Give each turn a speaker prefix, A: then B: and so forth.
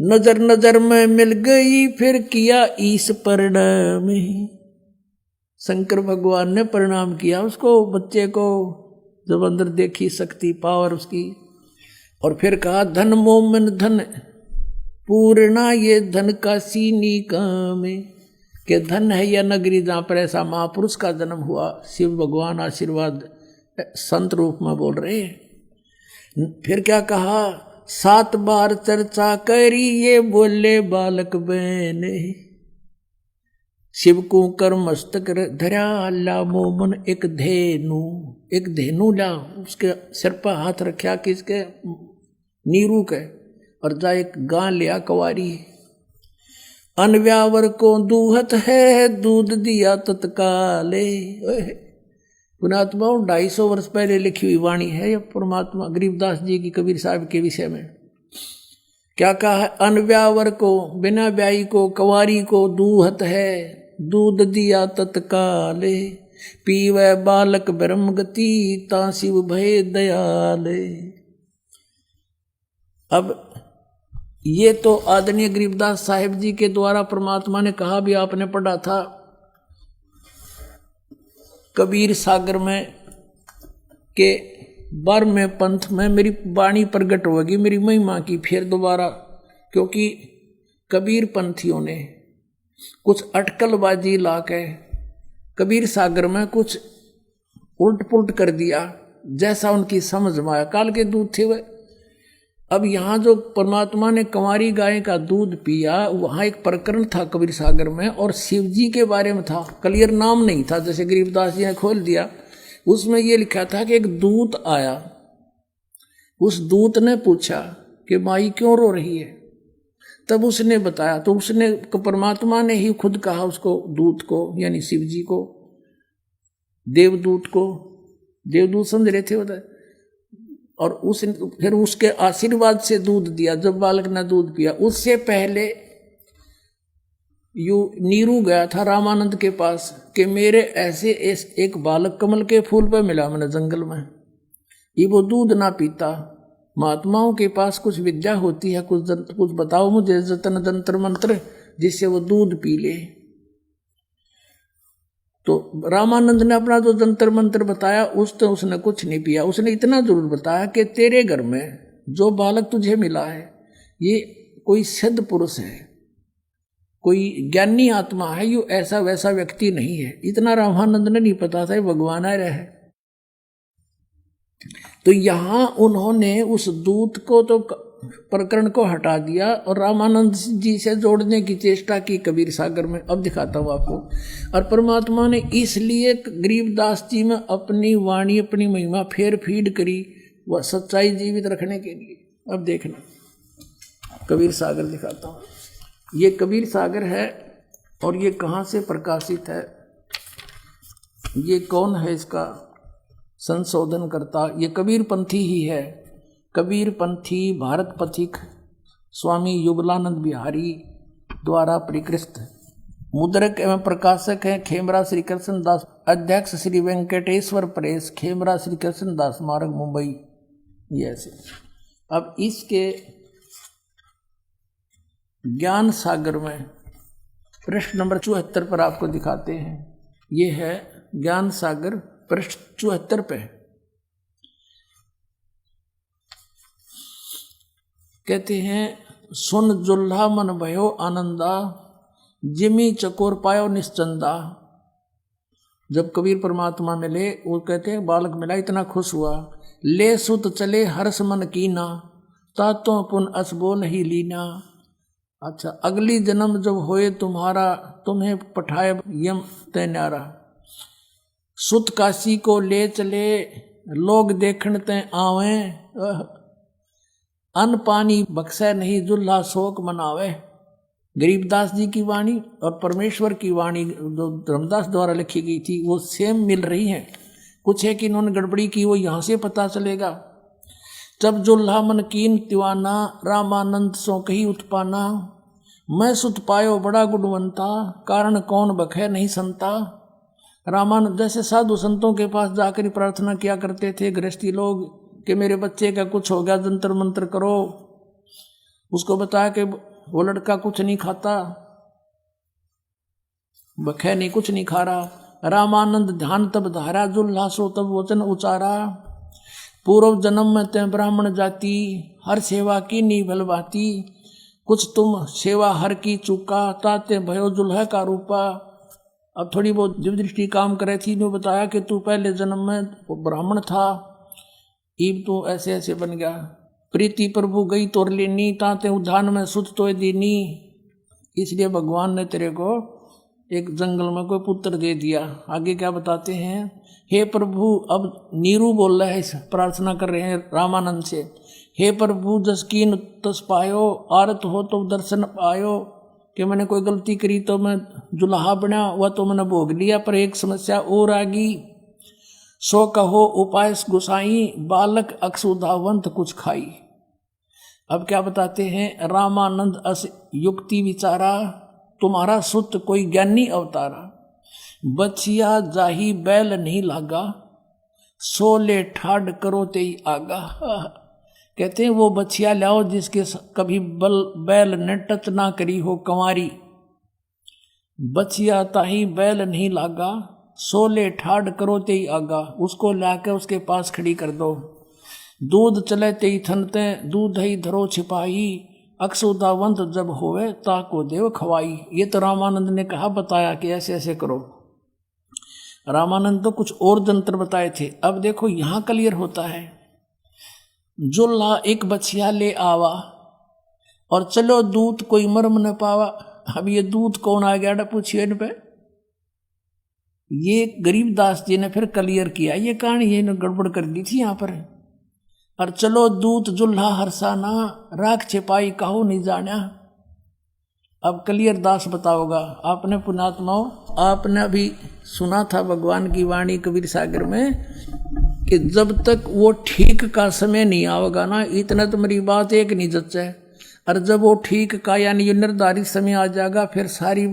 A: नजर नजर में मिल गई फिर किया ईश परिणाम। शंकर भगवान ने प्रणाम किया उसको, बच्चे को, जब अंदर देखी शक्ति पावर उसकी, और फिर कहा धन मोमन धन पूर्णा ये धन का सीनी काम, के धन है यह नगरी जहाँ पर ऐसा महापुरुष का जन्म हुआ। शिव भगवान आशीर्वाद संत रूप में बोल रहे हैं। फिर क्या कहा, 7 बार चर्चा करी ये बोले बालक बहने, शिव को कर मस्तक धरा ला मोमन एक धेनु ला, उसके सिर पर हाथ रखा किसके, नीरू के, और जा एक गां लिया कवारी। अनव्यावर को दूहत है दूध दिया तत्काले। पुणात्मा 250 वर्ष पहले लिखी हुई वाणी है यह परमात्मा गरीबदास जी की कबीर साहब के विषय में। क्या कहा है, अनव्यावर को, बिना ब्याई को, कवारी को दूहत है दूध दिया तत्काले, पीवे बालक ब्रह्म गति ता शिव भय दयाले। अब ये तो आदरणीय गरीबदास साहिब जी के द्वारा परमात्मा ने कहा भी आपने पढ़ा था कबीर सागर में के 12वें पंथ में मेरी वाणी प्रकट होगी मेरी महिमा की फिर दोबारा, क्योंकि कबीर पंथियों ने कुछ अटकलबाजी ला के कबीर सागर में कुछ उल्ट पुलट कर दिया जैसा उनकी समझ में आया। काल के दूध थे वे। अब यहाँ जो परमात्मा ने कंवारी गाय का दूध पिया, वहाँ एक प्रकरण था कबीर सागर में, और शिव जी के बारे में था, क्लियर नाम नहीं था, जैसे गरीबदास जी ने खोल दिया। उसमें ये लिखा था कि एक दूत आया, उस दूत ने पूछा कि माई क्यों रो रही है, तब उसने बताया, तो उसने परमात्मा ने ही खुद कहा उसको, दूत को यानी शिव जी को, देवदूत को, देवदूत समझ रहे थे बताए, और उसने फिर उसके आशीर्वाद से दूध दिया। जब बालक ने दूध पिया, उससे पहले यू नीरू गया था रामानंद के पास कि मेरे ऐसे एक बालक कमल के फूल पर मिला मैंने जंगल में, ये वो दूध ना पीता। महात्माओं के पास कुछ विद्या होती है, कुछ बताओ मुझे जतन जंतर मंत्र जिससे वो दूध पी ले। तो रामानंद ने अपना जो जंतर मंत्र बताया उसने कुछ नहीं पिया। उसने इतना जरूर बताया कि तेरे घर में जो बालक तुझे मिला है ये कोई सिद्ध पुरुष है, कोई ज्ञानी आत्मा है, ये ऐसा वैसा व्यक्ति नहीं है। इतना रामानंद ने नहीं पता था भगवान आ रहा है। तो यहाँ उन्होंने उस दूत को तो प्रकरण को हटा दिया और रामानंद जी से जोड़ने की चेष्टा की कबीर सागर में। अब दिखाता हूँ आपको। और परमात्मा ने इसलिए गरीबदास जी में अपनी वाणी अपनी महिमा फेर फीड करी, वह सच्चाई जीवित रखने के लिए। अब देखना कबीर सागर दिखाता हूँ। ये कबीर सागर है और ये कहाँ से प्रकाशित है, ये कौन है इसका संशोधन करता, ये कबीर पंथी ही है। कबीर पंथी भारत पथिक स्वामी युगलानंद बिहारी द्वारा परिकृत। मुद्रक एवं प्रकाशक हैं खेमरा श्री कृष्ण दास, अध्यक्ष श्री वेंकटेश्वर प्रेस, खेमरा श्री कृष्ण दास मार्ग, मुंबई। ये ऐसे। अब इसके ज्ञान सागर में पृष्ठ नंबर 74 पर आपको दिखाते हैं। ये है ज्ञान सागर पृष्ठ 74 पे। कहते हैं सुन जुल्हा मन भयो आनंदा, जिमी चकोर पायो निश्चंदा। जब कबीर परमात्मा मिले, वो कहते हैं बालक मिला इतना खुश हुआ। ले सुत चले हर्ष मन कीना, तातो पुन अस बोल ही लीना। अच्छा, अगली जन्म जब होए तुम्हारा, तुम्हें पठाए यम तैनारा। सुत काशी को ले चले, लोग देखण तय आवे। अन्न पानी बख्शे नहीं, जुल्हा शोक मनावे। गरीबदास जी की वाणी और परमेश्वर की वाणी जो धर्मदास द्वारा लिखी गई थी वो सेम मिल रही हैं। कुछ है कि इन्होंने गड़बड़ी की, वो यहाँ से पता चलेगा। जब जुल्हा मन कीन तिवाना, रामानंद सो कही उत्पाना। मैं सुत पायो बड़ा गुणवंता, कारण कौन बखे नहीं संता। रामानंद जैसे साधु संतों के पास जाकर प्रार्थना किया करते थे गृहस्थी लोग कि मेरे बच्चे का कुछ हो गया, जंतर मंत्र करो। उसको बताया कि वो लड़का कुछ नहीं खाता, बखे नहीं, कुछ नहीं खा रहा। रामानंद ध्यान तब धारा, जुल्हा सो तब वचन उचारा। पूर्व जन्म में ते ब्राह्मण जाति, हर सेवा की नी भलभाती। कुछ तुम सेवा हर की चूका, ताते भयो जुल्हा का रूपा। अब थोड़ी बहुत दिव्य दृष्टि काम करे थी, ने बताया कि तू पहले जन्म में ब्राह्मण था, ईब तो ऐसे ऐसे बन गया। प्रीति प्रभु गई तोर लेनी, ताते उद्यान में सुत तो दीनी। इसलिए भगवान ने तेरे को एक जंगल में कोई पुत्र दे दिया। आगे क्या बताते हैं, हे प्रभु, अब नीरू बोल रहा है, प्रार्थना कर रहे हैं रामानंद से। हे प्रभु जसकीन तस पायो, आरत हो तो दर्शन पायो। कि मैंने कोई गलती करी तो मैं जुल्हा बना, वह तो मैंने भोग लिया, पर एक समस्या और आ गई। सो कहो उपाय गुसाई, बालक अक्षुधावंत कुछ खाई। अब क्या बताते हैं, रामानंद अस युक्ति विचारा, तुम्हारा सुत कोई ज्ञानी अवतारा। बचिया जाही बैल नहीं लागा, सोले ठाड करो ते आगा। कहते हैं वो बचिया लाओ जिसके कभी बैल ने टच ना करी हो कंवारी। बचिया ताही बैल नहीं लागा, सोले ठाड करो ते आगा। उसको लाके उसके पास खड़ी कर दो। दूध चले ते थनते, दूध ही धरो छिपाई। अक्षुधावंत जब होवे ताको देव खवाई। ये तो रामानंद ने कहा, बताया कि ऐसे ऐसे करो। रामानंद तो कुछ और जंत्र बताए थे। अब देखो यहां क्लियर होता है, जुल्हा एक बछिया ले आवा और चलो दूध कोई मर्म न पावा। अब ये दूध कौन आ गया पूछिए इन पे। ये गरीबदास जी ने फिर क्लियर किया, ये कहानी ये गड़बड़ कर दी थी यहाँ पर। और चलो दूत जुल्हा हरसाना, राख छिपाई कहो नहीं जाना। अब क्लियर दास बताओगा। आपने पुण्यात्माओं, आपने अभी सुना था भगवान की वाणी कबीर सागर में कि जब तक वो ठीक का समय नहीं आवेगा ना, इतना तो मेरी बात एक नहीं जच है। और जब वो ठीक का यानी निर्धारित समय आ जाएगा, फिर सारी